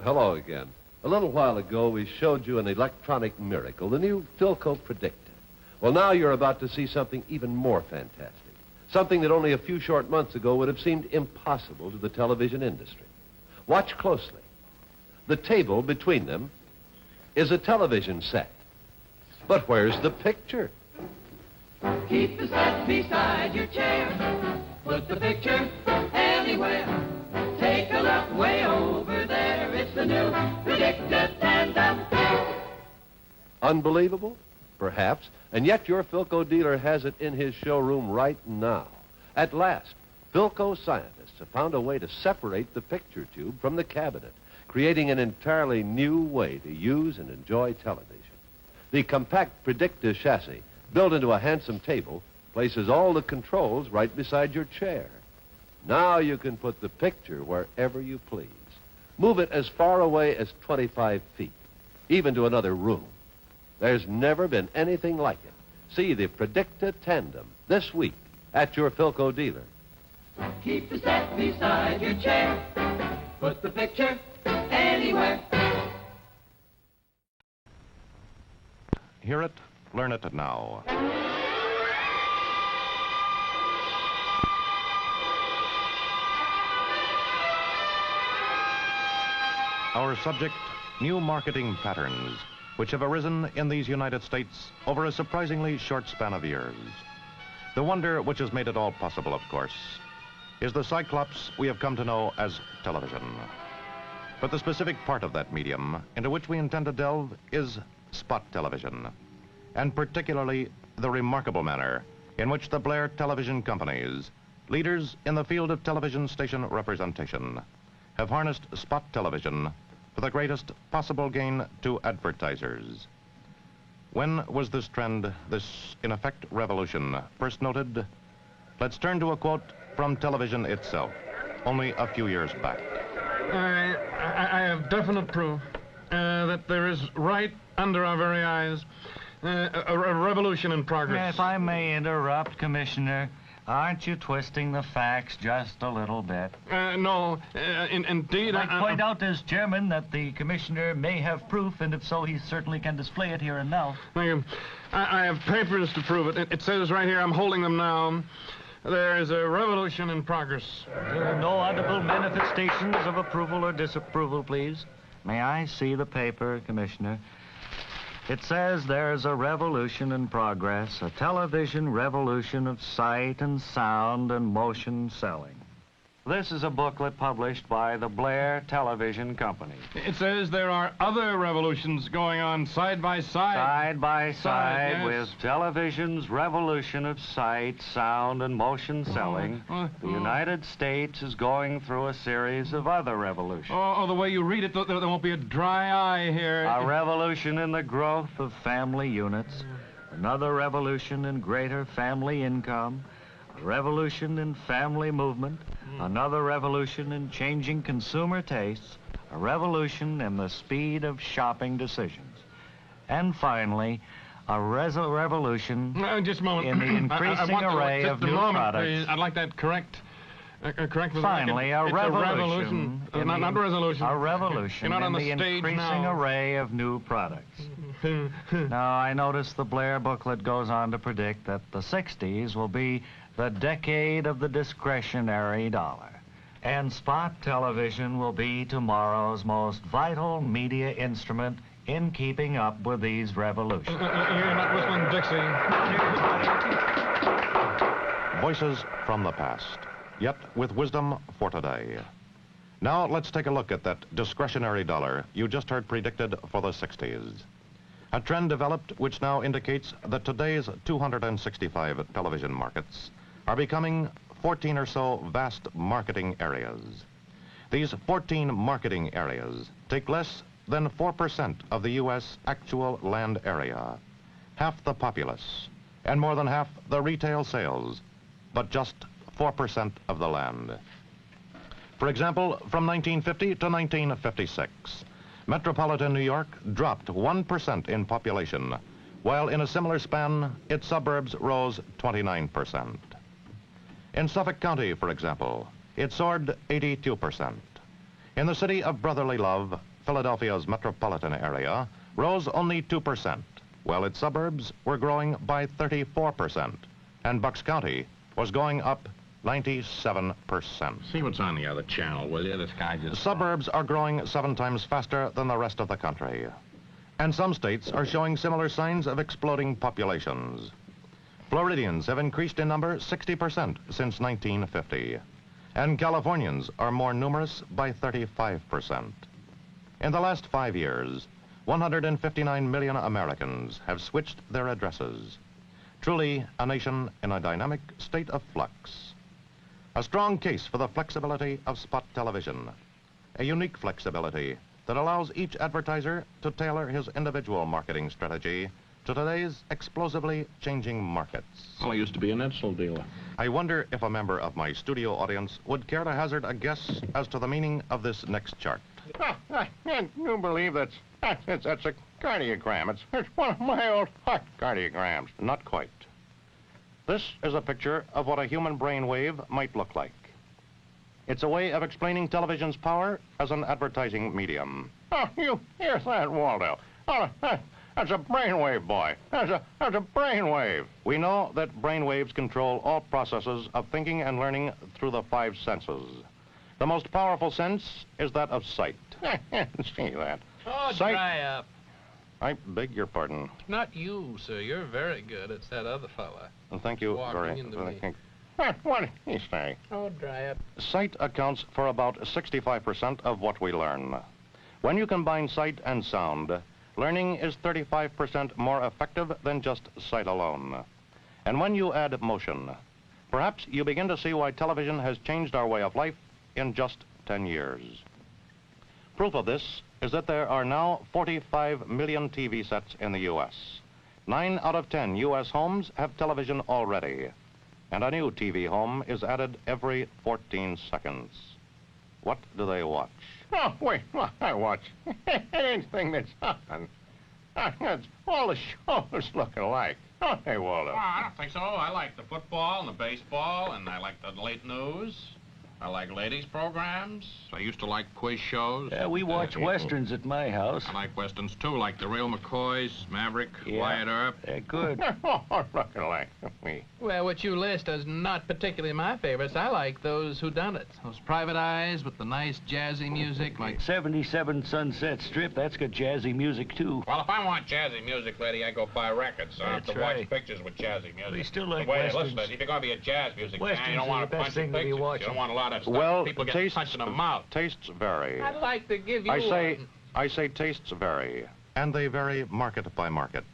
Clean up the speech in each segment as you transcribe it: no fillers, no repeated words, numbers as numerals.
Hello again. A little while ago, we showed you an electronic miracle, the new Philco Predictor. Well, now you're about to see something even more fantastic. Something that only a few short months ago would have seemed impossible to the television industry. Watch closely. The table between them is a television set. But where's the picture? Keep the set beside your chair. Put the picture anywhere. Take a look way over there. It's the new Predictor Tandem. Unbelievable? Perhaps. And yet your Philco dealer has it in his showroom right now. At last, Philco scientists have found a way to separate the picture tube from the cabinet, creating an entirely new way to use and enjoy television. The compact Predictor chassis, built into a handsome table, places all the controls right beside your chair. Now you can put the picture wherever you please. Move it as far away as 25 feet, even to another room. There's never been anything like it. See the Predictor Tandem this week at your Philco dealer. Keep the set beside your chair. Put the picture anywhere. Hear it, learn it now. Our subject, new marketing patterns, which have arisen in these United States over a surprisingly short span of years. The wonder which has made it all possible, of course, is the cyclops we have come to know as television. But the specific part of that medium into which we intend to delve is spot television, and particularly the remarkable manner in which the Blair Television Companies, leaders in the field of television station representation, have harnessed spot television for the greatest possible gain to advertisers. When was this trend, this, in effect, revolution, first noted? Let's turn to a quote from television itself, only a few years back. I have definite proof that there is right under our very eyes a revolution in progress. If I may interrupt, Commissioner, aren't you twisting the facts just a little bit? No, indeed. I point out as chairman that the commissioner may have proof, and if so, he certainly can display it here and now. Thank you. I have papers to prove it. It says right here, I'm holding them now, there is a revolution in progress. There are no audible manifestations of approval or disapproval, please. May I see the paper, Commissioner? It says there's a revolution in progress, a television revolution of sight and sound and motion selling. This is a booklet published by the Blair Television Company. It says there are other revolutions going on side by side. Side by side yes. with television's revolution of sight, sound, and motion selling, the United States is going through a series of other revolutions. Oh, the way you read it, there won't be a dry eye here. A revolution in the growth of family units, another revolution in greater family income, a revolution in family movement, another revolution in changing consumer tastes, a revolution in the speed of shopping decisions, and finally, a revolution just a moment. in the increasing array of new products. Please. I'd like that correct. Correct. Finally, a revolution. Not a resolution. A revolution You're not on in the stage increasing now. array of new products. Now, I notice the Blair booklet goes on to predict that the 60s will be the decade of the discretionary dollar. And spot television will be tomorrow's most vital media instrument in keeping up with these revolutions. You're not whistling Dixie. Voices from the past, yet with wisdom for today. Now let's take a look at that discretionary dollar you just heard predicted for the 60s. A trend developed which now indicates that today's 265 television markets are becoming 14 or so vast marketing areas. These 14 marketing areas take less than 4% of the U.S. actual land area, half the populace, and more than half the retail sales, but just 4% of the land. For example, from 1950 to 1956, metropolitan New York dropped 1% in population, while in a similar span, its suburbs rose 29%. In Suffolk County, for example, it soared 82%. In the city of brotherly love, Philadelphia's metropolitan area, rose only 2%, while its suburbs were growing by 34%, and Bucks County was going up 97%. See what's on the other channel, will you? This guy The just... suburbs are growing 7 times faster than the rest of the country. And some states are showing similar signs of exploding populations. Floridians have increased in number 60% since 1950. And Californians are more numerous by 35%. In the last 5 years, 159 million Americans have switched their addresses. Truly a nation in a dynamic state of flux. A strong case for the flexibility of spot television. A unique flexibility that allows each advertiser to tailor his individual marketing strategy to today's explosively changing markets. Well, I used to be an Edsel dealer. I wonder if a member of my studio audience would care to hazard a guess as to the meaning of this next chart. I do believe that's a cardiogram. It's one of my old heart cardiograms. Not quite. This is a picture of what a human brain wave might look like. It's a way of explaining television's power as an advertising medium. Oh, you hear that, Waldo? Oh, that's a brainwave, boy. That's a brainwave. We know that brain waves control all processes of thinking and learning through the 5 senses. The most powerful sense is that of sight. See that? Oh, Sight- dry up. I beg your pardon. Not you, sir. You're very good. It's that other fella. And thank you Walking very into much. me. What did he say? Oh, dry up. Sight accounts for about 65% of what we learn. When you combine sight and sound, learning is 35% more effective than just sight alone. And when you add motion, perhaps you begin to see why television has changed our way of life in just 10 years. Proof of this is that there are now 45 million TV sets in the U.S. 9 out of 10 U.S. homes have television already, and a new TV home is added every 14 seconds. What do they watch? Oh, wait, I watch anything that's on. That's all the shows look alike, don't they, Waldo? Oh, I don't think so. I like the football and the baseball, and I like the late news. I like ladies' programs. I used to like quiz shows. Yeah, we watch westerns at my house. I like westerns, too, like The Real McCoys, Maverick, Wyatt Earp. They're good. Oh, look alike. Me. Well, what you list is not particularly my favorites. I like those whodunits. Those Private Eyes with the nice jazzy music like... 77 Sunset Strip, that's got jazzy music, too. Well, if I want jazzy music, lady, I go buy records. I don't have That's to watch right. pictures with jazzy music. We still like the way westerns. Listen, if you're going to be a jazz music Westerns fan, you don't are want the to best punch thing to be pictures. watching. You don't want a lot of stuff. Well, People get tastes, punched in the mouth. tastes vary. I'd like to give you I one. say tastes vary, and they vary market by market.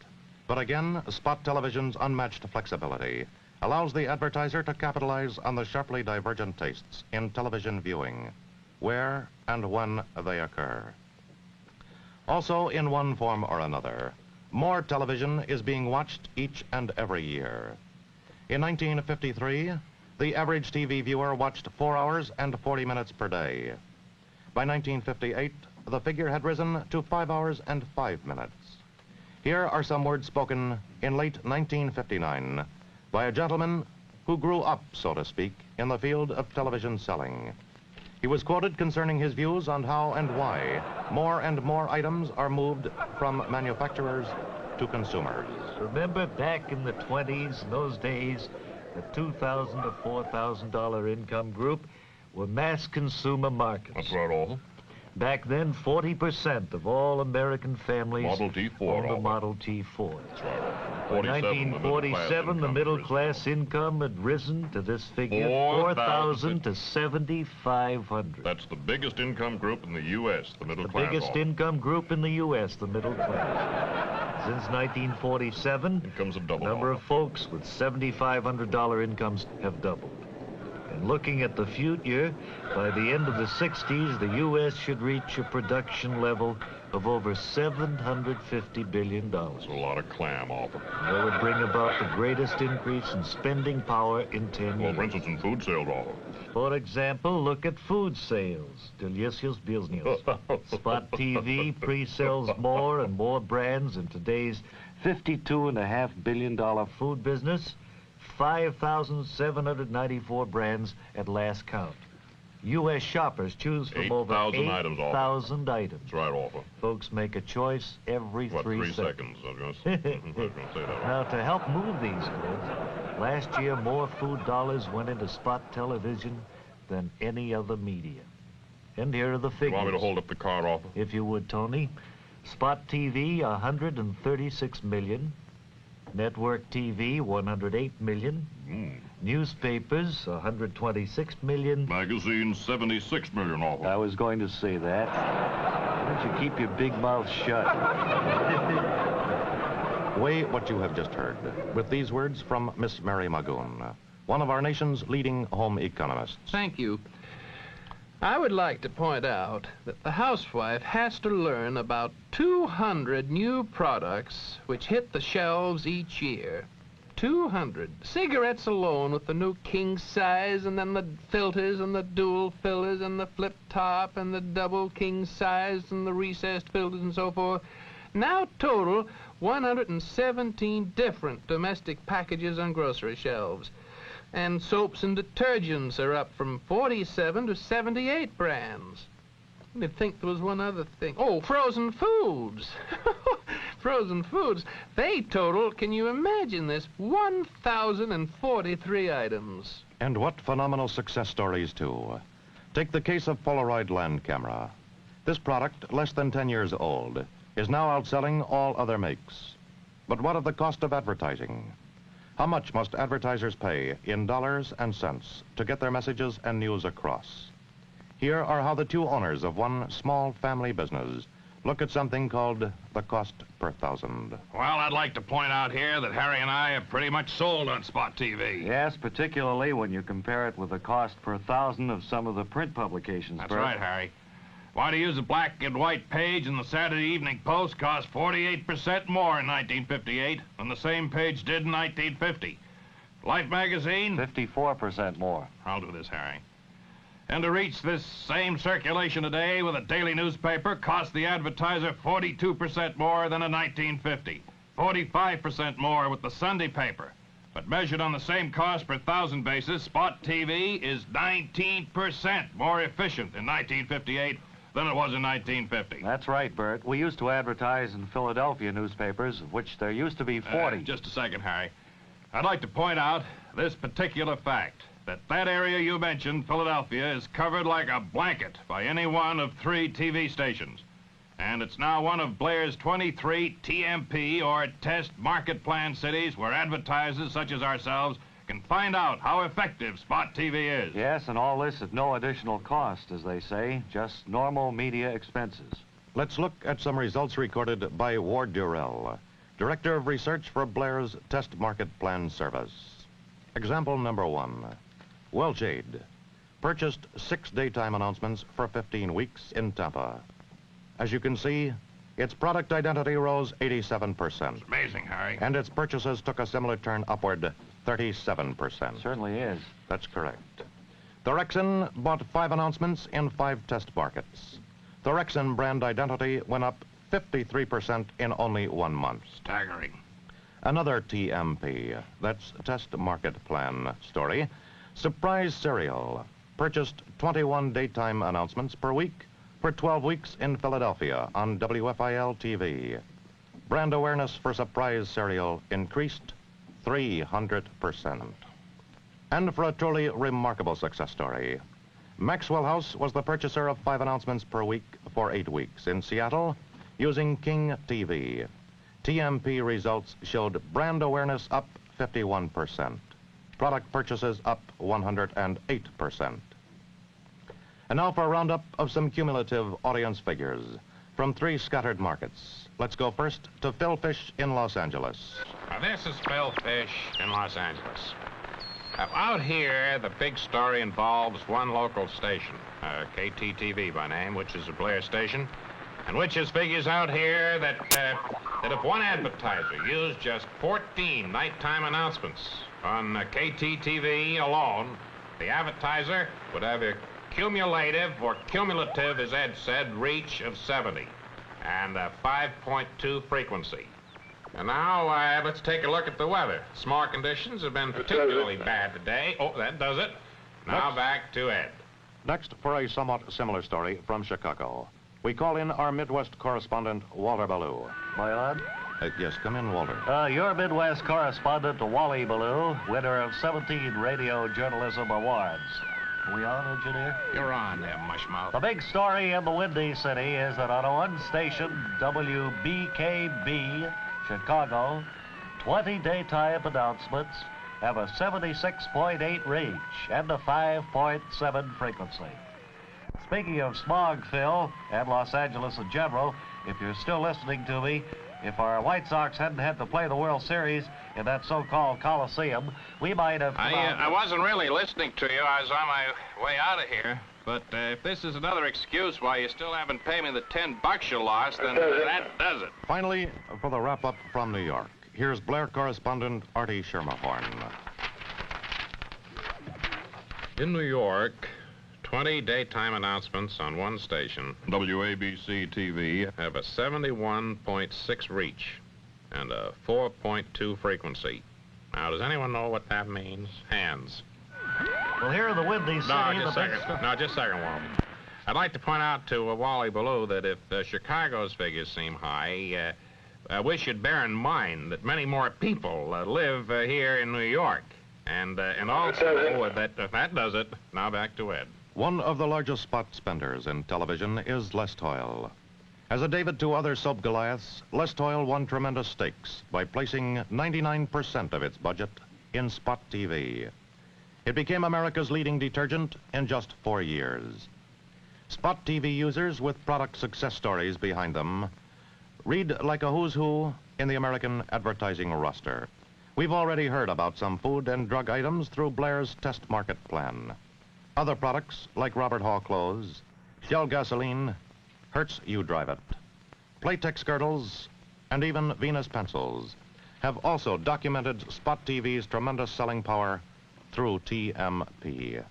But again, spot television's unmatched flexibility allows the advertiser to capitalize on the sharply divergent tastes in television viewing, where and when they occur. Also, in one form or another, more television is being watched each and every year. In 1953, the average TV viewer watched 4 hours and 40 minutes per day. By 1958, the figure had risen to 5 hours and 5 minutes. Here are some words spoken in late 1959 by a gentleman who grew up, so to speak, in the field of television selling. He was quoted concerning his views on how and why more and more items are moved from manufacturers to consumers. Remember back in the 20s, in those days, the $2,000 to $4,000 income group were mass consumer markets. That's right, all. Back then, 40% of all American families Model T Ford, owned a all. Model T Ford. That's right. By 1947, 1947, the middle class income had risen to this figure, 4,000 4,000 to 7,500. That's the biggest income group in the U.S., the middle The class. biggest all. income group in the U.S., the middle class. Since 1947, Incomes have the doubled. number all. of folks with $7,500 incomes have doubled. And looking at the future, by the end of the 60s, the U.S. should reach a production level of over $750 billion. That's a lot of clam off. That would bring about the greatest increase in spending power in 10 Well, years. for instance, in food sales, all. For example, look at food sales. Delicious business. Spot TV pre-sells more and more brands in today's $52.5 billion food business. 5,794 brands at last count. U.S. shoppers choose from over 8,000 items, Alpha. 8,000 items. That's right, Alpha. Folks make a choice every What, 3 3 seconds? I was going to say that. Now, to help move these goods, last year more food dollars went into spot television than any other media. And here are the figures. You want me to hold up the card, Alpha? If you would, Tony. Spot TV, 136 million. Network TV, 108 million. Newspapers, 126 million. Magazine, 76 million, Alpha. I was going to say that. Why don't you keep your big mouth shut? Weigh what you have just heard with these words from Miss Mary Magoon, one of our nation's leading home economists. Thank you. I would like to point out that the housewife has to learn about 200 new products which hit the shelves each year. 200. Cigarettes alone with the new king size, and then the filters and the dual fillers and the flip top and the double king size and the recessed filters and so forth. Now total 117 different domestic packages on grocery shelves. And soaps and detergents are up from 47 to 78 brands. You'd think there was one other thing. Oh, frozen foods. Frozen foods. They total, can you imagine this, 1,043 items. And what phenomenal success stories, too. Take the case of Polaroid Land Camera. This product, less than 10 years old, is now outselling all other makes. But what of the cost of advertising? How much must advertisers pay in dollars and cents to get their messages and news across? Here are how the two owners of one small family business look at something called the cost per thousand. Well, I'd like to point out here that Harry and I have pretty much sold on Spot TV. Yes, particularly when you compare it with the cost per thousand of some of the print publications. That's Bert. right, Harry. Why, to use a black and white page in the Saturday Evening Post cost 48% more in 1958 than the same page did in 1950. Life magazine? 54% more. I'll do this, Harry. And to reach this same circulation today with a daily newspaper cost the advertiser 42% more than in 1950. 45% more with the Sunday paper. But measured on the same cost per thousand basis, Spot TV is 19% more efficient in 1958 than it was in 1950. That's right, Bert. We used to advertise in Philadelphia newspapers, of which there used to be 40. Just a second, Harry. I'd like to point out this particular fact, that area you mentioned, Philadelphia, is covered like a blanket by any one of 3 TV stations. And it's now one of Blair's 23 TMP, or Test Market Plan cities, where advertisers such as ourselves can find out how effective Spot TV is. Yes, and all this at no additional cost, as they say, just normal media expenses. Let's look at some results recorded by Ward Durrell, Director of Research for Blair's Test Market Plan Service. Example number 1. Welchade purchased 6 daytime announcements for 15 weeks in Tampa. As you can see, its product identity rose 87%. It's amazing, Harry. And its purchases took a similar turn upward, 37%. Certainly is. That's correct. Thorexin bought 5 announcements in 5 test markets. Thorexin brand identity went up 53% in only 1 month. Staggering. Another TMP, that's Test Market Plan story. Surprise Cereal purchased 21 daytime announcements per week for 12 weeks in Philadelphia on WFIL TV. Brand awareness for Surprise Cereal increased 300%. And for a truly remarkable success story, Maxwell House was the purchaser of 5 announcements per week for 8 weeks in Seattle using King TV. TMP results showed brand awareness up 51%. Product purchases up 108%. And now for a roundup of some cumulative audience figures from 3 scattered markets. Let's go first to Phil Fish in Los Angeles. Now, this is Phil Fish in Los Angeles. Out here, the big story involves one local station, KTTV by name, which is a Blair station, and which has figures out here that if one advertiser used just 14 nighttime announcements on KTTV alone, the advertiser would have a cumulative, or cumulative, as Ed said, reach of 70 and a 5.2 frequency. And now, let's take a look at the weather. Small conditions have been particularly bad today. Oh, that does it. Now back to Ed. Next, for a somewhat similar story from Chicago, we call in our Midwest correspondent, Walter Ballou. My on? Yes, come in, Walter. Your Midwest correspondent, Wally Ballou, winner of 17 Radio Journalism Awards. Are we on, engineer? You're on there, mushmouth. The big story in the Windy City is that on one station, WBKB, Chicago, 20 daytime announcements have a 76.8 reach and a 5.7 frequency. Speaking of smog, Phil, and Los Angeles in general, if you're still listening to me, if our White Sox hadn't had to play the World Series in that so-called Coliseum, we might have... I wasn't really listening to you. I was on my way out of here. But if this is another excuse why you still haven't paid me the $10 you lost, then that does it. Finally, for the wrap-up from New York, here's Blair correspondent Artie Schermerhorn. In New York, 20 daytime announcements on one station WABC TV. have a 71.6 reach and a 4.2 frequency. Now, does anyone know what that means? Hands. Well, here in the Windy City... No, just a second, Walter. I'd like to point out to Wally Ballou that if Chicago's figures seem high, we should bear in mind that many more people live here in New York. And also, that does it. Now back to Ed. One of the largest spot spenders in television is Les Toyle. As a David to other soap Goliaths, Les Toyle won tremendous stakes by placing 99% of its budget in spot TV. It became America's leading detergent in just 4 years. Spot TV users with product success stories behind them read like a who's who in the American advertising roster. We've already heard about some food and drug items through Blair's test market plan. Other products, like Robert Hall clothes, Shell gasoline, Hertz You Drive It, Playtex girdles, and even Venus pencils, have also documented Spot TV's tremendous selling power through TMP.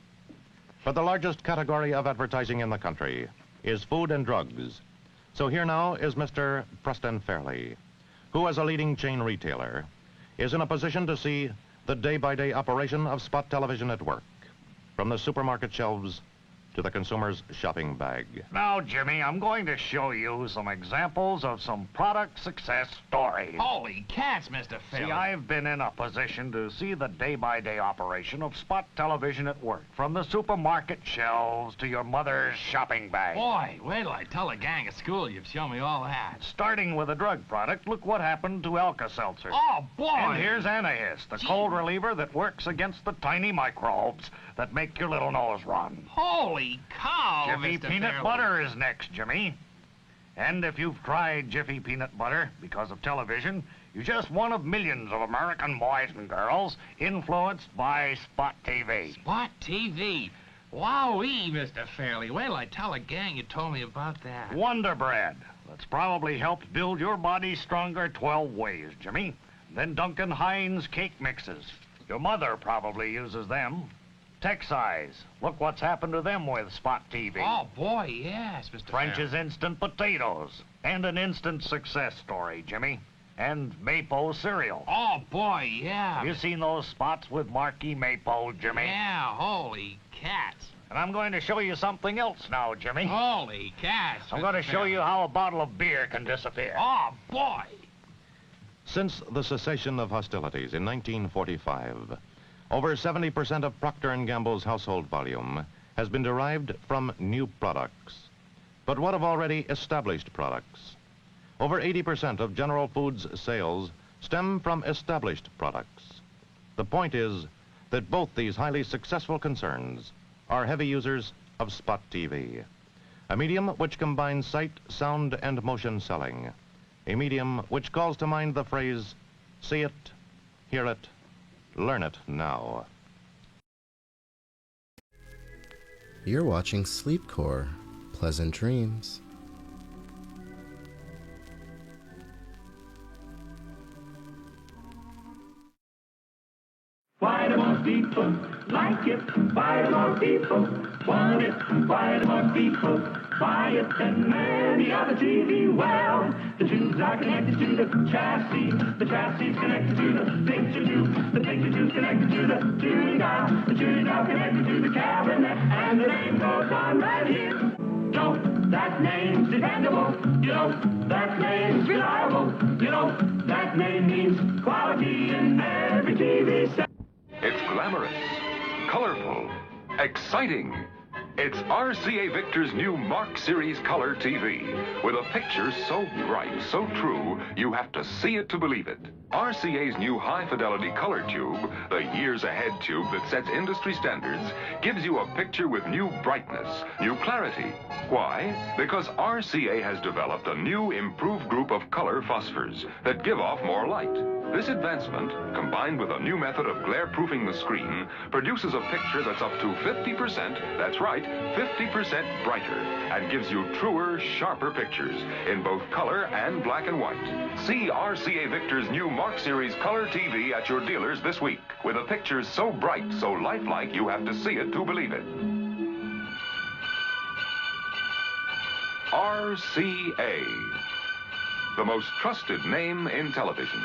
But the largest category of advertising in the country is food and drugs. So here now is Mr. Preston Fairley, who, as a leading chain retailer, is in a position to see the day-by-day operation of Spot television at work, from the supermarket shelves to the consumer's shopping bag. Now, Jimmy, I'm going to show you some examples of some product success stories. Holy cats, Mr. Phil. See, I've been in a position to see the day-by-day operation of Spot television at work, from the supermarket shelves to your mother's shopping bag. Boy, wait till I tell a gang at school you've shown me all that. Starting with a drug product, look what happened to Alka-Seltzer. Oh, boy! And here's Anahist, the cold reliever that works against the tiny microbes that make your little nose run. Holy cow, Jiffy Mr. Peanut Fairley. Butter is next, Jimmy. And if you've tried Jiffy Peanut Butter because of television, you're just one of millions of American boys and girls influenced by Spot TV. Spot TV? Wowee, Mr. Fairley. Wait till I tell a gang you told me about that. Wonder Bread. That's probably helped build your body stronger 12 ways, Jimmy. Then Duncan Hines cake mixes. Your mother probably uses them. Texsize. Look what's happened to them with Spot TV. Oh, boy, yes, Mr. French's Fairley. Instant Potatoes. And an instant success story, Jimmy. And Maypo cereal. Oh, boy, yeah. Have you seen those spots with Marquis Maypo, Jimmy? Yeah, holy cats. And I'm going to show you something else now, Jimmy. Holy cats. I'm going to Mr. show you Fairley. how a bottle of beer can disappear. Oh, boy. Since the cessation of hostilities in 1945, over 70% of Procter & Gamble's household volume has been derived from new products. But what of already established products? Over 80% of General Foods sales stem from established products. The point is that both these highly successful concerns are heavy users of Spot TV, a medium which combines sight, sound, and motion selling, a medium which calls to mind the phrase, see it, hear it, learn it now. You're watching Sleepcore. Pleasant dreams. Why do most people like it? Why do most people Want it, why do more people buy it than many other TV? Well, the tubes are connected to the chassis is connected to the picture tube, the picture tube's connected to the tuning dial connected to the cabinet, and the name goes on right here. You know, that name's dependable, you know, that name's reliable, you know, that name means quality in every TV set. It's glamorous, colorful, exciting. It's RCA Victor's new Mark Series Color TV, with a picture so bright, so true, you have to see it to believe it. RCA's new high-fidelity color tube, the years-ahead tube that sets industry standards, gives you a picture with new brightness, new clarity. Why? Because RCA has developed a new, improved group of color phosphors that give off more light. This advancement, combined with a new method of glare-proofing the screen, produces a picture that's up to 50%, that's right, 50% brighter, and gives you truer, sharper pictures in both color and black and white. See RCA Victor's new Mark Series Color TV at your dealers this week, with a picture so bright, so lifelike, you have to see it to believe it. RCA, the most trusted name in television.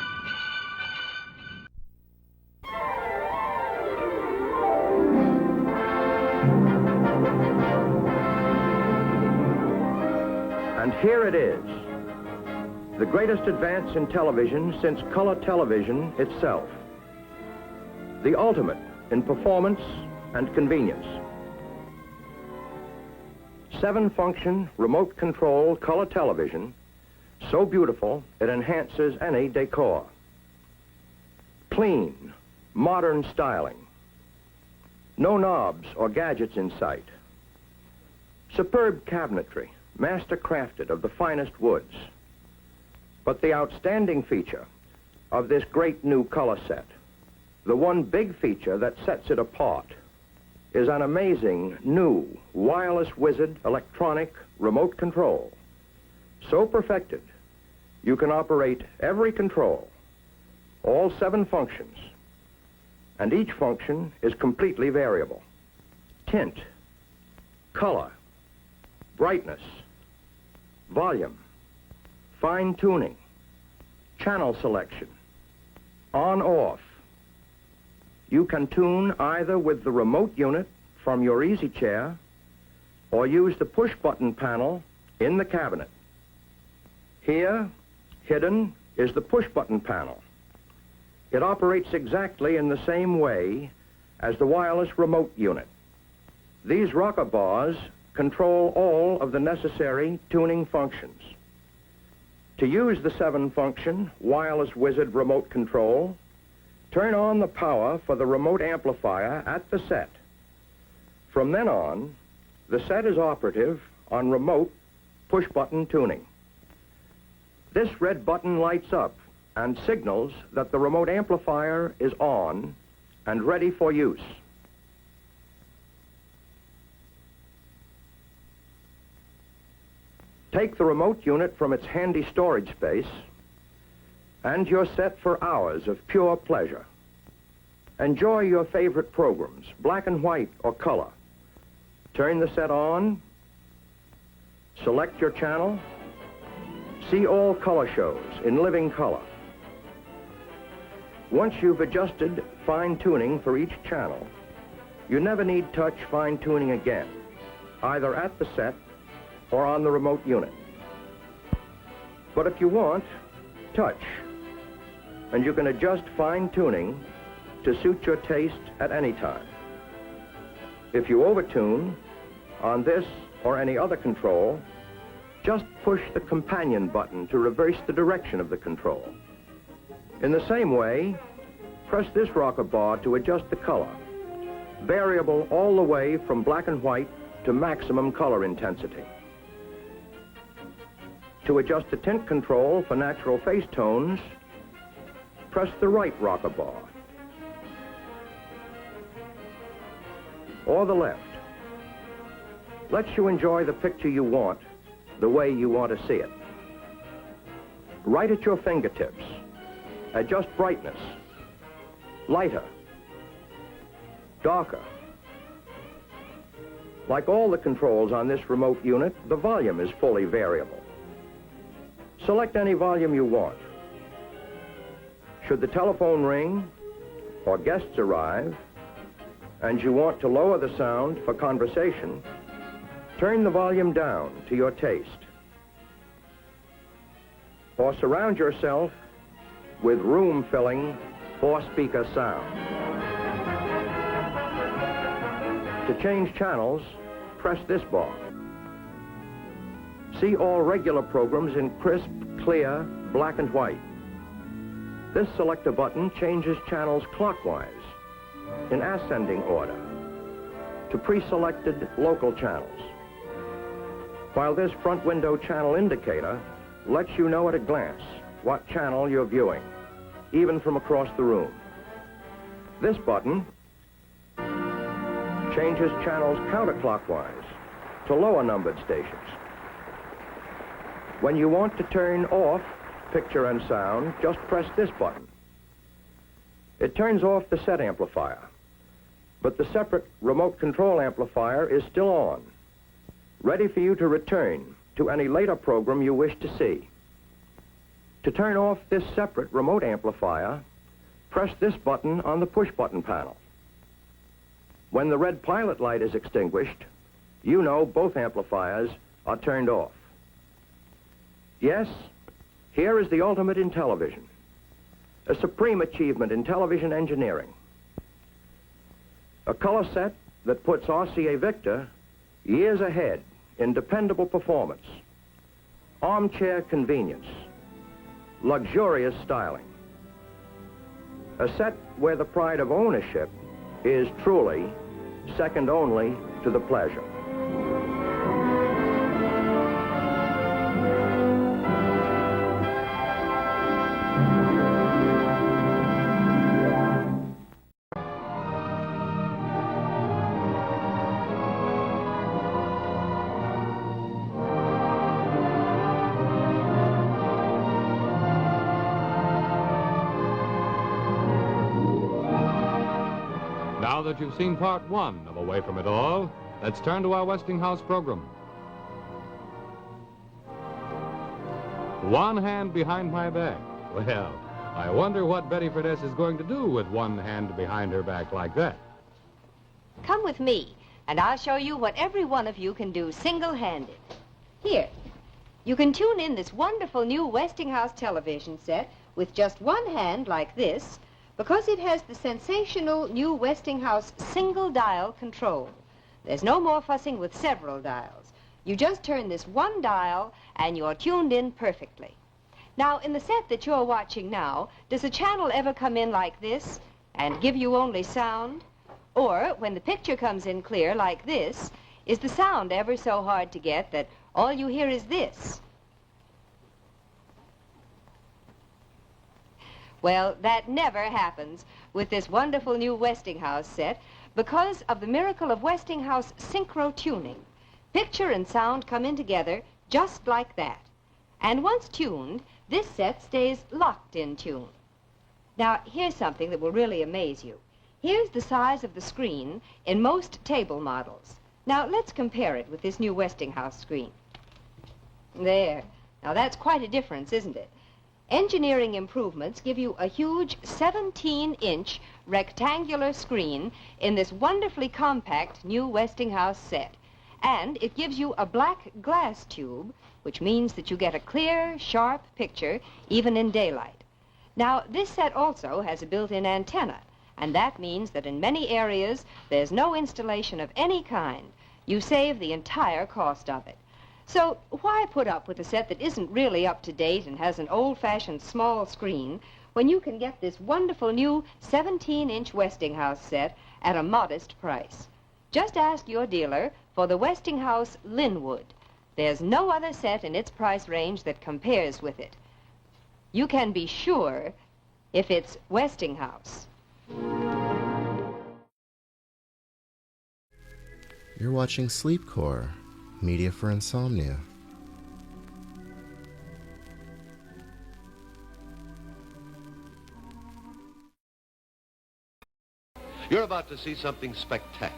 And here it is, the greatest advance in television since color television itself. The ultimate in performance and convenience. 7-function, remote-controlled color television, so beautiful it enhances any decor. Clean, modern styling. No knobs or gadgets in sight. Superb cabinetry, master-crafted of the finest woods. But the outstanding feature of this great new color set, the one big feature that sets it apart, is an amazing new wireless wizard electronic remote control. So perfected, you can operate every control, all 7 functions, and each function is completely variable. Tint, color, brightness, volume, fine tuning, channel selection, on-off. You can tune either with the remote unit from your easy chair or use the push-button panel in the cabinet. Here, hidden, is the push-button panel. It operates exactly in the same way as the wireless remote unit. These rocker bars control all of the necessary tuning functions. To use the 7-function wireless wizard remote control, turn on the power for the remote amplifier at the set. From then on, the set is operative on remote push-button tuning. This red button lights up and signals that the remote amplifier is on and ready for use. Take the remote unit from its handy storage space, and you're set for hours of pure pleasure. Enjoy your favorite programs, black and white or color. Turn the set on, select your channel, see all color shows in living color. Once you've adjusted fine-tuning for each channel, you never need touch fine-tuning again, either at the set or on the remote unit. But if you want, touch, and you can adjust fine-tuning to suit your taste at any time. If you overtune on this or any other control, just push the companion button to reverse the direction of the control. In the same way, press this rocker bar to adjust the color, variable all the way from black and white to maximum color intensity. To adjust the tint control for natural face tones, press the right rocker bar, or the left. Lets you enjoy the picture you want, the way you want to see it. Right at your fingertips, adjust brightness, lighter, darker, Like all the controls on this remote unit, the volume is fully variable. Select any volume you want. Should the telephone ring or guests arrive, and you want to lower the sound for conversation, turn the volume down to your taste. Or surround yourself with room-filling four-speaker sound. To change channels, press this bar. See all regular programs in crisp, clear, black and white. This selector button changes channels clockwise, in ascending order, to pre-selected local channels. While this front window channel indicator lets you know at a glance what channel you're viewing, even from across the room. This button changes channels counterclockwise to lower numbered stations. When you want to turn off picture and sound, just press this button. It turns off the set amplifier, but the separate remote control amplifier is still on, ready for you to return to any later program you wish to see. To turn off this separate remote amplifier, press this button on the push-button panel. When the red pilot light is extinguished, you know both amplifiers are turned off. Yes, here is the ultimate in television, a supreme achievement in television engineering. A color set that puts RCA Victor years ahead in dependable performance, armchair convenience, luxurious styling. A set where the pride of ownership is truly second only to the pleasure. Now that you've seen part one of Away From It All, let's turn to our Westinghouse program. One hand behind my back. Well, I wonder what Betty Furness is going to do with one hand behind her back like that. Come with me, and I'll show you what every one of you can do single-handed. Here, you can tune in this wonderful new Westinghouse television set with just one hand like this, because it has the sensational new Westinghouse single-dial control. There's no more fussing with several dials. You just turn this one dial, and you're tuned in perfectly. Now, in the set that you're watching now, does a channel ever come in like this and give you only sound? Or, when the picture comes in clear like this, is the sound ever so hard to get that all you hear is this? Well, that never happens with this wonderful new Westinghouse set because of the miracle of Westinghouse synchro tuning. Picture and sound come in together just like that. And once tuned, this set stays locked in tune. Now, here's something that will really amaze you. Here's the size of the screen in most table models. Now, let's compare it with this new Westinghouse screen. There. Now, that's quite a difference, isn't it? Engineering improvements give you a huge 17-inch rectangular screen in this wonderfully compact new Westinghouse set. And it gives you a black glass tube, which means that you get a clear, sharp picture even in daylight. Now, this set also has a built-in antenna, and that means that in many areas there's no installation of any kind. You save the entire cost of it. So why put up with a set that isn't really up to date and has an old-fashioned small screen when you can get this wonderful new 17-inch Westinghouse set at a modest price? Just ask your dealer for the Westinghouse Linwood. There's no other set in its price range that compares with it. You can be sure if it's Westinghouse. You're watching Sleepcore, media for insomnia. You're about to see something spectacular.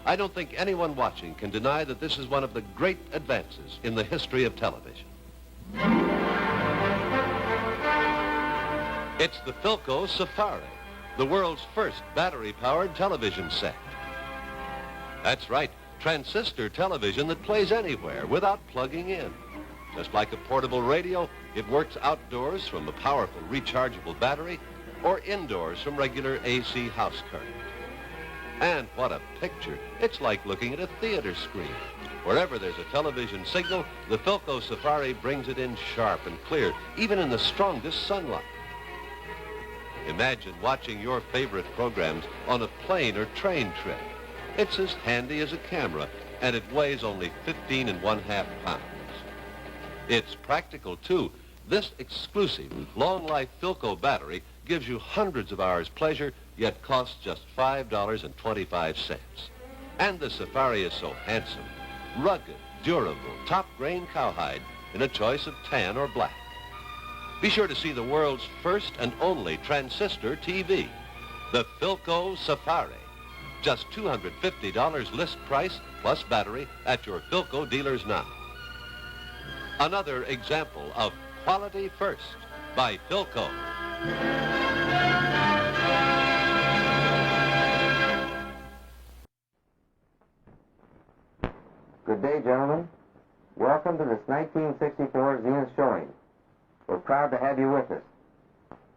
I don't think anyone watching can deny that this is one of the great advances in the history of television. It's the Philco Safari, the world's first battery-powered television set. That's right, transistor television that plays anywhere without plugging in. Just like a portable radio, it works outdoors from a powerful rechargeable battery or indoors from regular AC house current. And what a picture. It's like looking at a theater screen. Wherever there's a television signal, the Philco Safari brings it in sharp and clear, even in the strongest sunlight. Imagine watching your favorite programs on a plane or train trip. It's as handy as a camera, and it weighs only 15½ pounds. It's practical, too. This exclusive, long-life Philco battery gives you hundreds of hours' pleasure, yet costs just $5.25. And the Safari is so handsome, rugged, durable, top-grain cowhide in a choice of tan or black. Be sure to see the world's first and only transistor TV, the Philco Safari. Just $250 list price plus battery at your Philco dealers now. Another example of quality first by Philco. Good day, gentlemen. Welcome to this 1964 Zenith showing. We're proud to have you with us.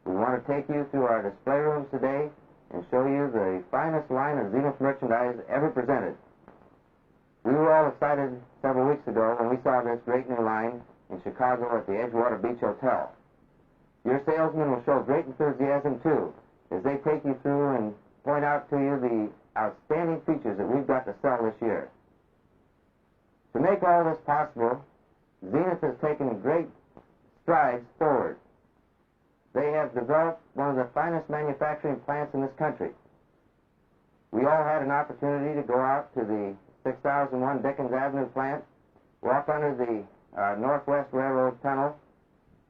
We want to take you through our display rooms today and show you the finest line of Zenith merchandise ever presented. We were all excited several weeks ago when we saw this great new line in Chicago at the Edgewater Beach Hotel. Your salesmen will show great enthusiasm, too, as they take you through and point out to you the outstanding features that we've got to sell this year. To make all this possible, Zenith has taken great strides forward. They have developed one of the finest manufacturing plants in this country. We all had an opportunity to go out to the 6001 Dickens Avenue plant, walk under the Northwest Railroad Tunnel,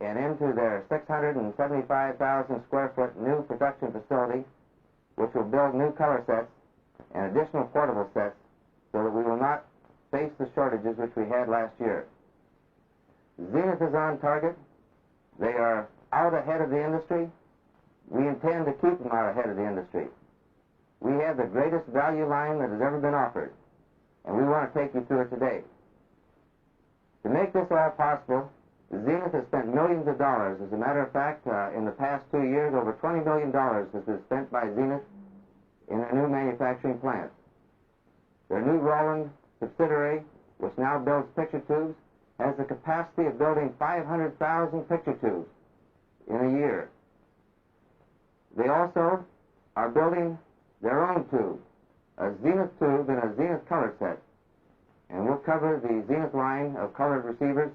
and into their 675,000 square foot new production facility, which will build new color sets and additional portable sets so that we will not face the shortages which we had last year. Zenith is on target. They are out ahead of the industry. We intend to keep them out ahead of the industry. We have the greatest value line that has ever been offered, and we want to take you through it today. To make this all possible, Zenith has spent millions of dollars. As a matter of fact, in the past 2 years, over $20 million has been spent by Zenith in their new manufacturing plants. Their new Roland subsidiary, which now builds picture tubes, has the capacity of building 500,000 picture tubes in a year. They also are building their own tube, a Zenith tube and a Zenith color set. And we'll cover the Zenith line of colored receivers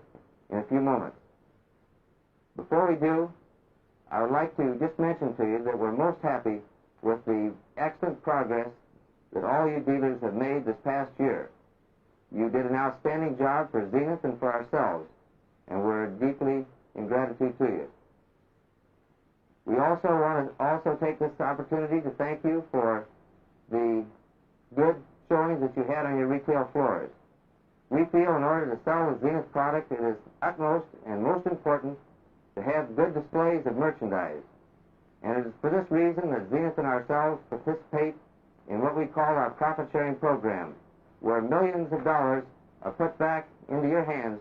in a few moments. Before we do, I would like to just mention to you that we're most happy with the excellent progress that all you dealers have made this past year. You did an outstanding job for Zenith and for ourselves, and we're deeply in gratitude to you. We also want to take this opportunity to thank you for the good showings that you had on your retail floors. We feel in order to sell the Zenith product, it is utmost and most important to have good displays of merchandise. And it is for this reason that Zenith and ourselves participate in what we call our profit-sharing program, where millions of dollars are put back into your hands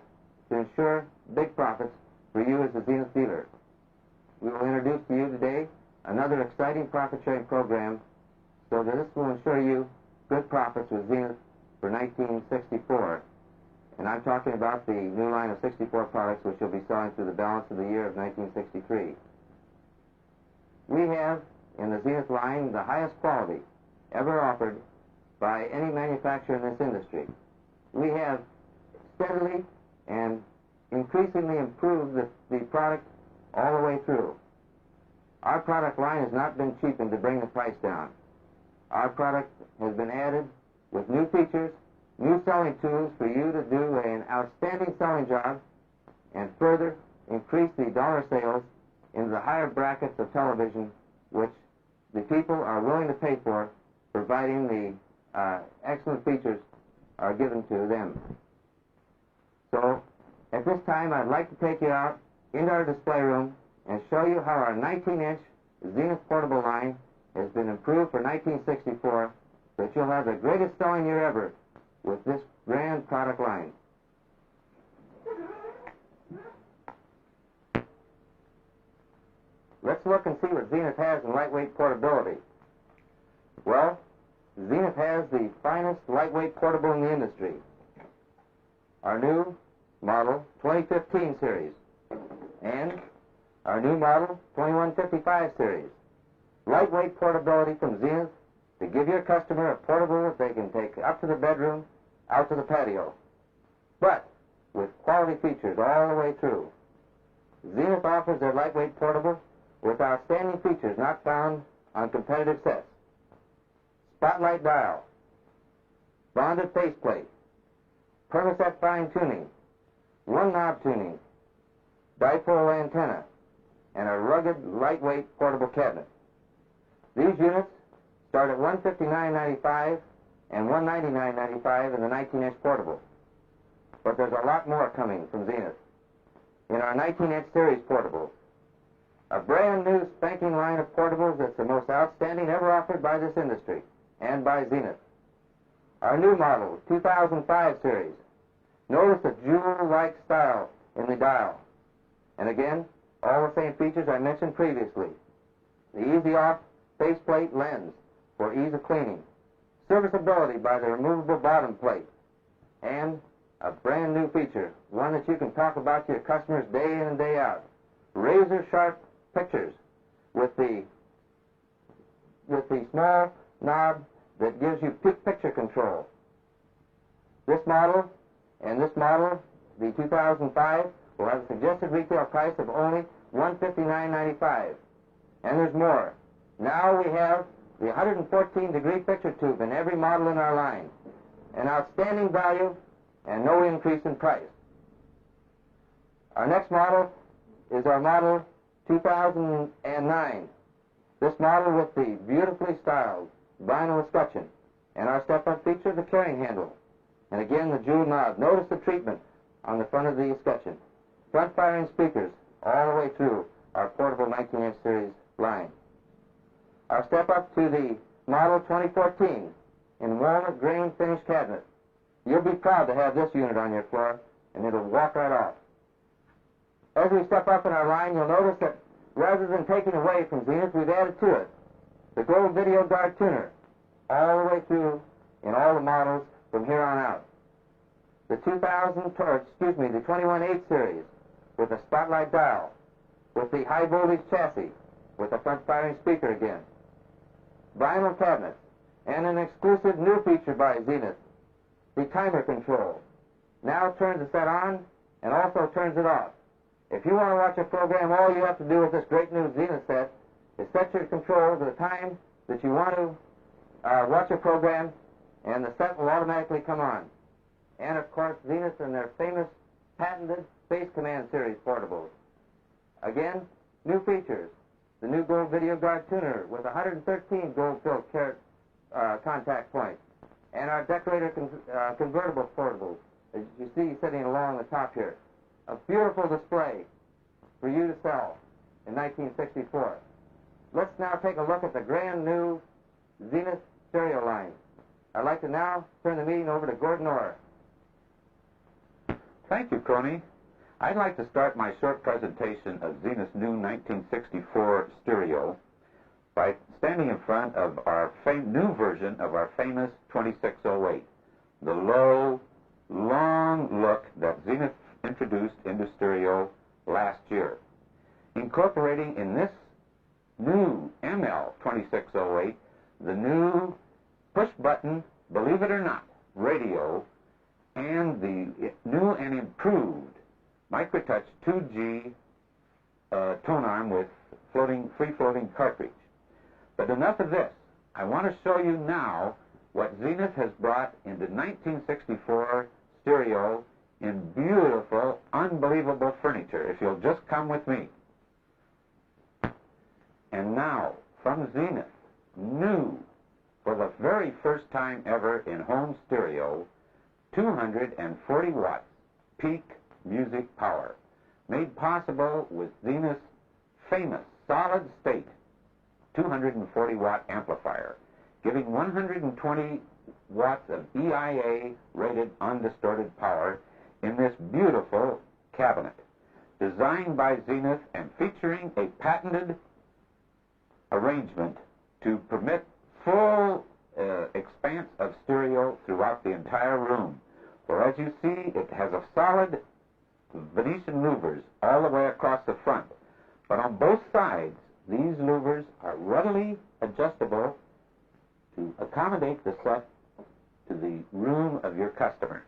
to ensure big profits for you as a Zenith dealer. We will introduce to you today another exciting profit-sharing program so that this will ensure you good profits with Zenith for 1964. And I'm talking about the new line of 64 products which you'll be selling through the balance of the year of 1963. We have in the Zenith line the highest quality ever offered by any manufacturer in this industry. We have steadily and increasingly improved the product all the way through. Our product line has not been cheapened to bring the price down. Our product has been added with new features, new selling tools for you to do an outstanding selling job and further increase the dollar sales into the higher brackets of television which the people are willing to pay for, providing the excellent features are given to them. So, at this time, I'd like to take you out into our display room and show you how our 19-inch Zenith portable line has been improved for 1964, so that you'll have the greatest selling year ever with this grand product line. Let's look and see what Zenith has in lightweight portability. Well, Zenith has the finest lightweight portable in the industry. Our new model 2015 series and our new model 2155 series. Lightweight portability from Zenith to give your customer a portable that they can take up to the bedroom, out to the patio, but with quality features all the way through. Zenith offers their lightweight portable with outstanding features not found on competitive sets. Spotlight dial, bonded faceplate, Permaset fine tuning, one knob tuning, dipole antenna, and a rugged, lightweight portable cabinet. These units start at $159.95 and $199.95 in the 19-inch portable. But there's a lot more coming from Zenith. In our 19-inch series portables, a brand new spanking line of portables that's the most outstanding ever offered by this industry and by Zenith. Our new model, 2005 series. Notice the jewel-like style in the dial. And again, all the same features I mentioned previously. The easy-off faceplate lens for ease of cleaning, serviceability by the removable bottom plate, and a brand new feature, one that you can talk about to your customers day in and day out. Razor-sharp pictures with the small knob that gives you peak picture control. This model and this model, the 2005, will have a suggested retail price of only $159.95. And there's more. Now we have the 114-degree picture tube in every model in our line. An outstanding value and no increase in price. Our next model is our model 2009. This model with the beautifully styled vinyl escutcheon and our step-up feature, the carrying handle. And again, the jewel knob. Notice the treatment on the front of the escutcheon. Front-firing speakers all the way through our portable 19-inch series line. Our step-up to the model 2014 in walnut grain finish cabinet. You'll be proud to have this unit on your floor, and it'll walk right off. As we step up in our line, you'll notice that rather than taking away from Zenith, we've added to it the gold video guard tuner all the way through in all the models from here on out. The 21/8 series with a spotlight dial, with the high voltage chassis, with a front firing speaker again. Vinyl cabinets, and an exclusive new feature by Zenith, the timer control. Now turns the set on and also turns it off. If you want to watch a program, all you have to do with this great new Zenith set is set your control to the time that you want to watch a program, and the set will automatically come on. And of course, Zenith and their famous patented Space Command series portables. Again, new features. The new gold video guard tuner with 113 gold-filled contact points. And our decorator convertible portables, as you see sitting along the top here. A beautiful display for you to sell in 1964. Let's now take a look at the brand new Zenith stereo line. I'd like to now turn the meeting over to Gordon Orr. Thank you, Coney. I'd like to start my short presentation of Zenith's new 1964 stereo by standing in front of our new version of our famous 2608, the low, long look that Zenith introduced into stereo last year, incorporating in this new ML 2608 the new push-button, believe it or not, radio and the new and improved Microtouch 2G tone arm with free-floating cartridge. But enough of this. I want to show you now what Zenith has brought into 1964 stereo in beautiful, unbelievable furniture, if you'll just come with me. And now, from Zenith, new, for the very first time ever in home stereo, 240 watts peak music power, made possible with Zenith's famous solid-state 240-watt amplifier, giving 120 watts of EIA-rated undistorted power in this beautiful cabinet, designed by Zenith and featuring a patented arrangement to permit full expanse of stereo throughout the entire room. For as you see, it has a solid Venetian louvers all the way across the front. But on both sides, these louvers are readily adjustable to accommodate the set to the room of your customer.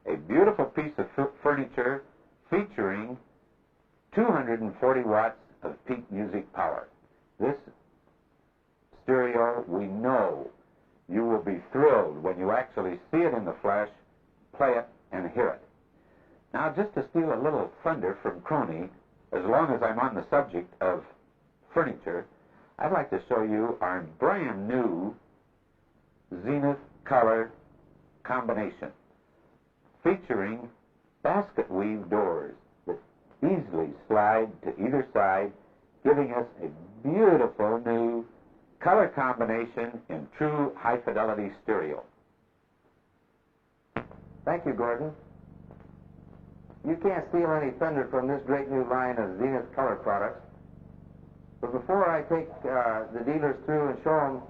A beautiful piece of furniture featuring 240 watts of peak music power. This stereo, we know you will be thrilled when you actually see it in the flesh, play it, and hear it. Now, just to steal a little thunder from Crony, as long as I'm on the subject of furniture, I'd like to show you our brand new Zenith Color combination, featuring basket weave doors that easily slide to either side, giving us a beautiful new color combination in true high-fidelity stereo. Thank you, Gordon. You can't steal any thunder from this great new line of Zenith Color products. But before I take the dealers through and show them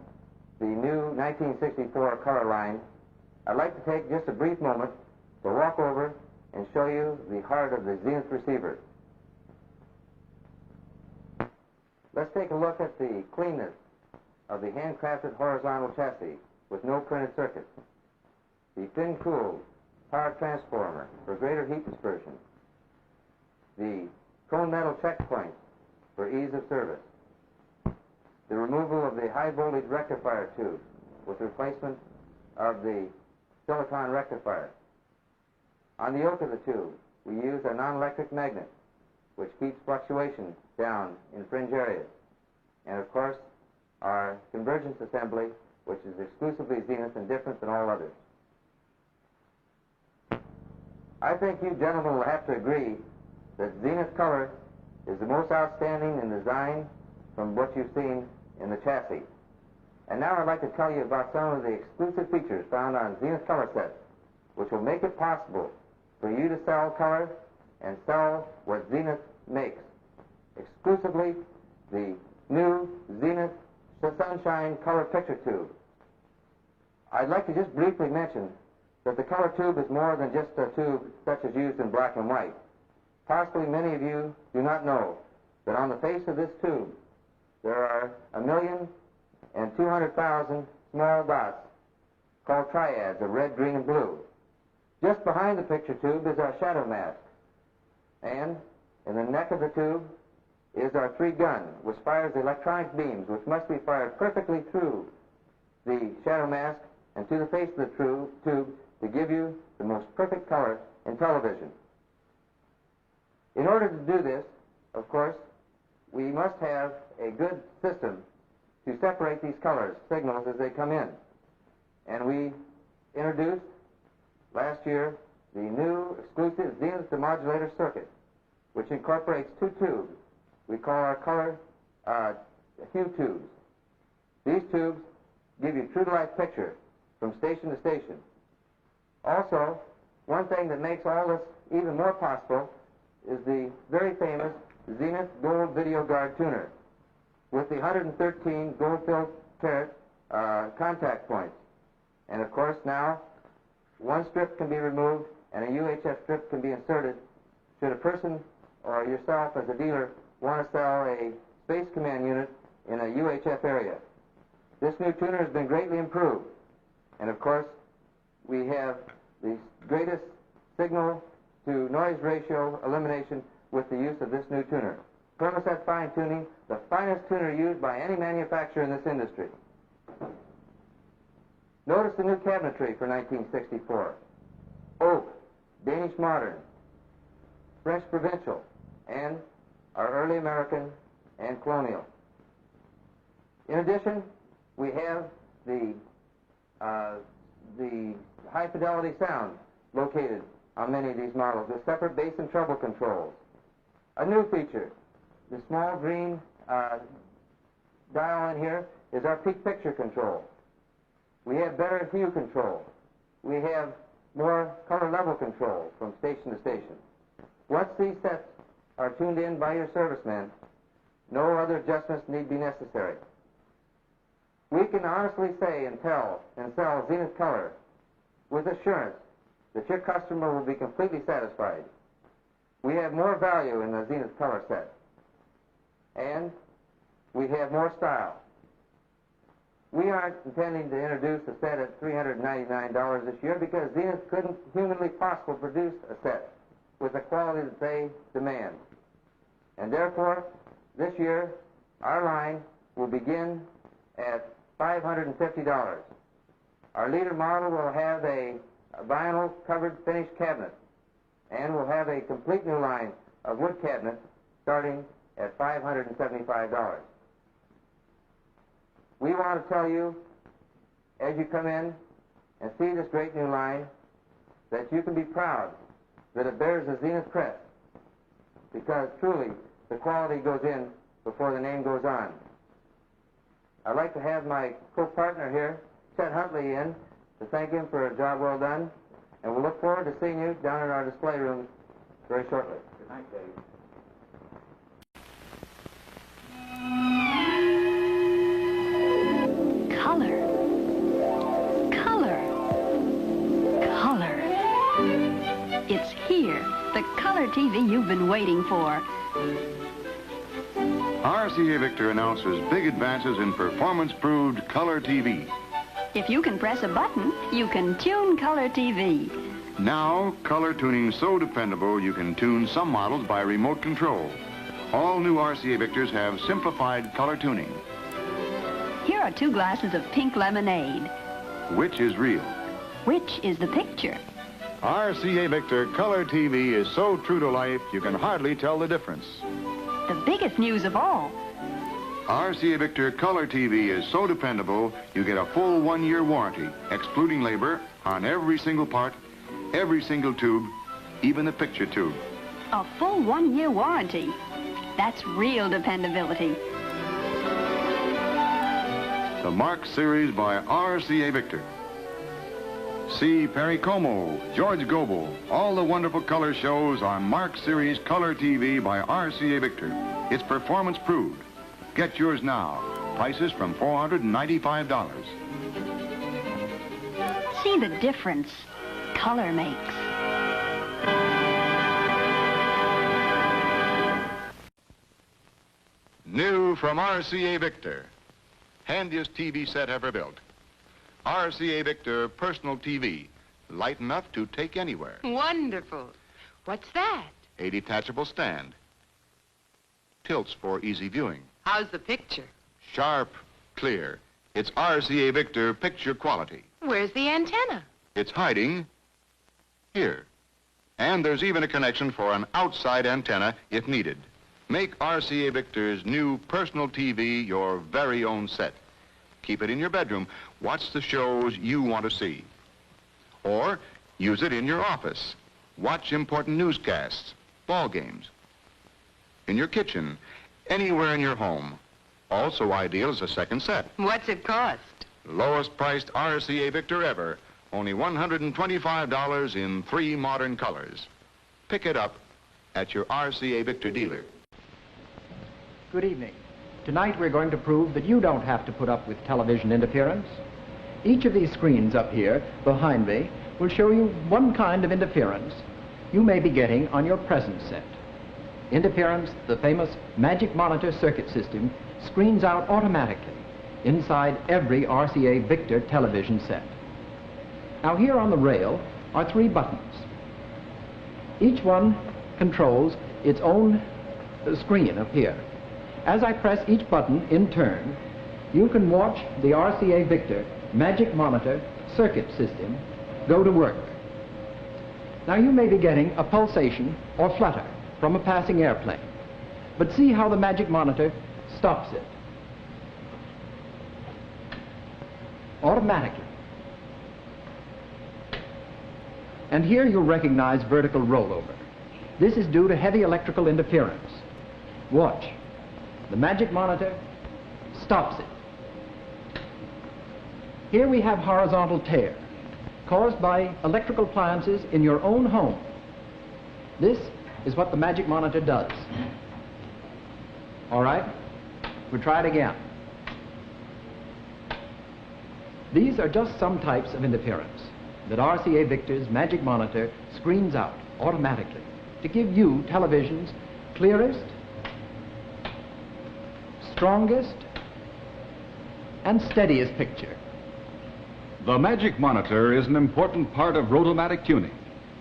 the new 1964 color line, I'd like to take just a brief moment to walk over and show you the heart of the Zenith receiver. Let's take a look at the cleanness of the handcrafted horizontal chassis with no printed circuits, the thin-cooled power transformer for greater heat dispersion, the cone metal check points for ease of service, the removal of the high-voltage rectifier tube with replacement of the silicon rectifier. On the yoke of the tube, we use a non-electric magnet, which keeps fluctuation down in fringe areas. And of course, our convergence assembly, which is exclusively Zenith and different than all others. I think you gentlemen will have to agree that Zenith Color is the most outstanding in design from what you've seen in the chassis. And now I'd like to tell you about some of the exclusive features found on Zenith Color sets, which will make it possible for you to sell color and sell what Zenith makes. Exclusively the new Zenith Sunshine Color Picture Tube. I'd like to just briefly mention that the color tube is more than just a tube such as used in black and white. Possibly many of you do not know that on the face of this tube there are 1,200,000 small dots called triads of red, green, and blue. Just behind the picture tube is our shadow mask. And in the neck of the tube is our 3 gun, which fires electronic beams, which must be fired perfectly through the shadow mask and to the face of the tube to give you the most perfect color in television. In order to do this, of course, we must have a good system to separate these colors, signals, as they come in. And we introduced last year the new exclusive Zenith demodulator circuit, which incorporates 2 tubes we call our color hue tubes. These tubes give you true-to-life picture from station to station. Also, one thing that makes all this even more possible is the very famous Zenith Gold Video Guard tuner with the 113 gold-filled carat contact points. And of course now, one strip can be removed and a UHF strip can be inserted should a person or yourself as a dealer want to sell a Space Command unit in a UHF area. This new tuner has been greatly improved. And of course, we have the greatest signal to noise ratio elimination with the use of this new tuner. Permaset Fine Tuning, the finest tuner used by any manufacturer in this industry. Notice the new cabinetry for 1964. Oak, Danish Modern, French Provincial, and our early American and Colonial. In addition, we have the high fidelity sound located on many of these models with separate bass and treble controls. A new feature, the small green dial in here is our peak picture control. We have better hue control. We have more color level control from station to station. Once these sets are tuned in by your serviceman, no other adjustments need be necessary. We can honestly say and tell and sell Zenith Color with assurance that your customer will be completely satisfied. We have more value in the Zenith Color set, and we have more style. We aren't intending to introduce a set at $399 this year because Zenith couldn't humanly possibly produce a set with the quality that they demand. And therefore, this year, our line will begin at $550. Our leader model will have a vinyl covered finished cabinet, and we'll have a complete new line of wood cabinets starting at $575. We want to tell you, as you come in and see this great new line, that you can be proud that it bears the Zenith crest, because truly the quality goes in before the name goes on. I'd like to have my co-partner here, Chet Huntley, in to thank him for a job well done, and we'll look forward to seeing you down in our display room very shortly. Good night, Dave. Color. Color. Color. It's here, the color TV you've been waiting for. RCA Victor announces big advances in performance-proved color TV. If you can press a button, you can tune color TV. Now, color tuning so dependable you can tune some models by remote control. All new RCA Victors have simplified color tuning. Here are 2 glasses of pink lemonade. Which is real? Which is the picture? RCA Victor Color TV is so true to life you can hardly tell the difference. The biggest news of all. RCA Victor Color TV is so dependable you get a full 1-year warranty, excluding labor, on every single part, every single tube, even the picture tube. A full 1-year warranty. That's real dependability. The Mark Series by RCA Victor. See Perry Como, George Goebel, all the wonderful color shows on Mark Series Color TV by RCA Victor. It's performance proved. Get yours now. Prices from $495. See the difference color makes. New from RCA Victor. Handiest TV set ever built. RCA Victor Personal TV. Light enough to take anywhere. Wonderful. What's that? A detachable stand. Tilts for easy viewing. How's the picture? Sharp, clear. It's RCA Victor picture quality. Where's the antenna? It's hiding here. And there's even a connection for an outside antenna if needed. Make RCA Victor's new personal TV your very own set. Keep it in your bedroom. Watch the shows you want to see. Or use it in your office. Watch important newscasts, ball games. In your kitchen, anywhere in your home. Also ideal as a second set. What's it cost? Lowest priced RCA Victor ever. Only $125 in 3 modern colors. Pick it up at your RCA Victor dealer. Good evening. Tonight we're going to prove that you don't have to put up with television interference. Each of these screens up here behind me will show you one kind of interference you may be getting on your present set. Interference the famous Magic Monitor circuit system screens out automatically inside every RCA Victor television set. Now here on the rail are 3 buttons. Each one controls its own screen up here. As I press each button in turn, you can watch the RCA Victor Magic Monitor circuit system go to work. Now you may be getting a pulsation or flutter from a passing airplane, but see how the Magic Monitor stops it. automatically. And here you'll recognize vertical rollover. This is due to heavy electrical interference. Watch. The magic monitor stops it. Here we have horizontal tear caused by electrical appliances in your own home. This is what the magic monitor does. All right, we'll try it again. These are just some types of interference that RCA Victor's magic monitor screens out automatically to give you television's clearest, strongest, and steadiest picture. The Magic Monitor is an important part of Rotomatic tuning,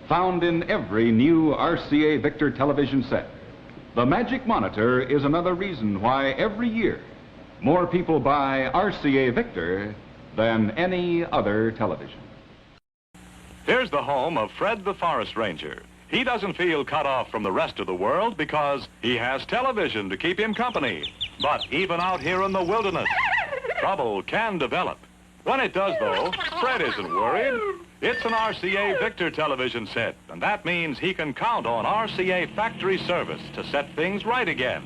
found in every new RCA Victor television set. The Magic Monitor is another reason why every year more people buy RCA Victor than any other television. Here's the home of Fred the Forest Ranger. He doesn't feel cut off from the rest of the world because he has television to keep him company. But even out here in the wilderness, trouble can develop. When it does, though, Fred isn't worried. It's an RCA Victor television set, and that means he can count on RCA factory service to set things right again.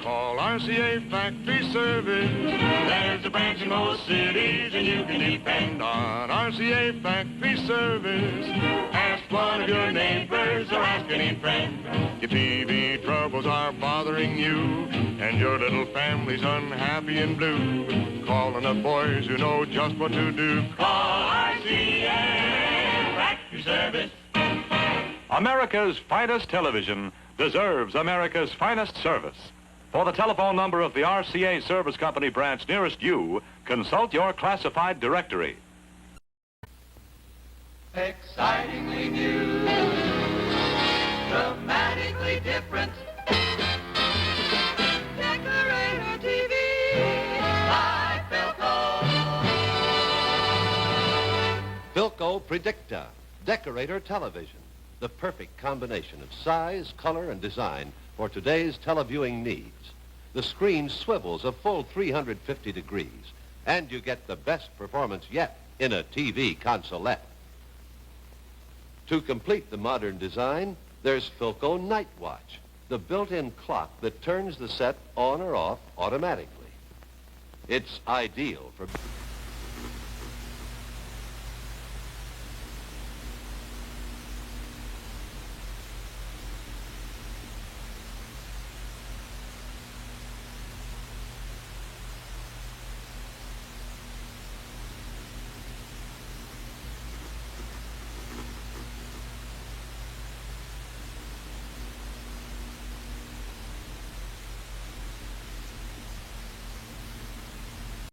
Call RCA Factory Service. There's a branch in most cities, and you can depend on RCA Factory Service. Ask one of your neighbors or ask any friend. Your TV troubles are bothering you, and your little family's unhappy and blue. Call on the boys who know just what to do. Call RCA Factory Service. America's finest television deserves America's finest service. For the telephone number of the RCA Service Company branch nearest you, consult your classified directory. Excitingly new, dramatically different. Decorator TV by Philco. Philco Predicta, Decorator Television. The perfect combination of size, color, and design for today's televiewing needs. The screen swivels a full 350 degrees, and you get the best performance yet in a TV consolette. To complete the modern design, there's Philco Night Watch, the built-in clock that turns the set on or off automatically. It's ideal for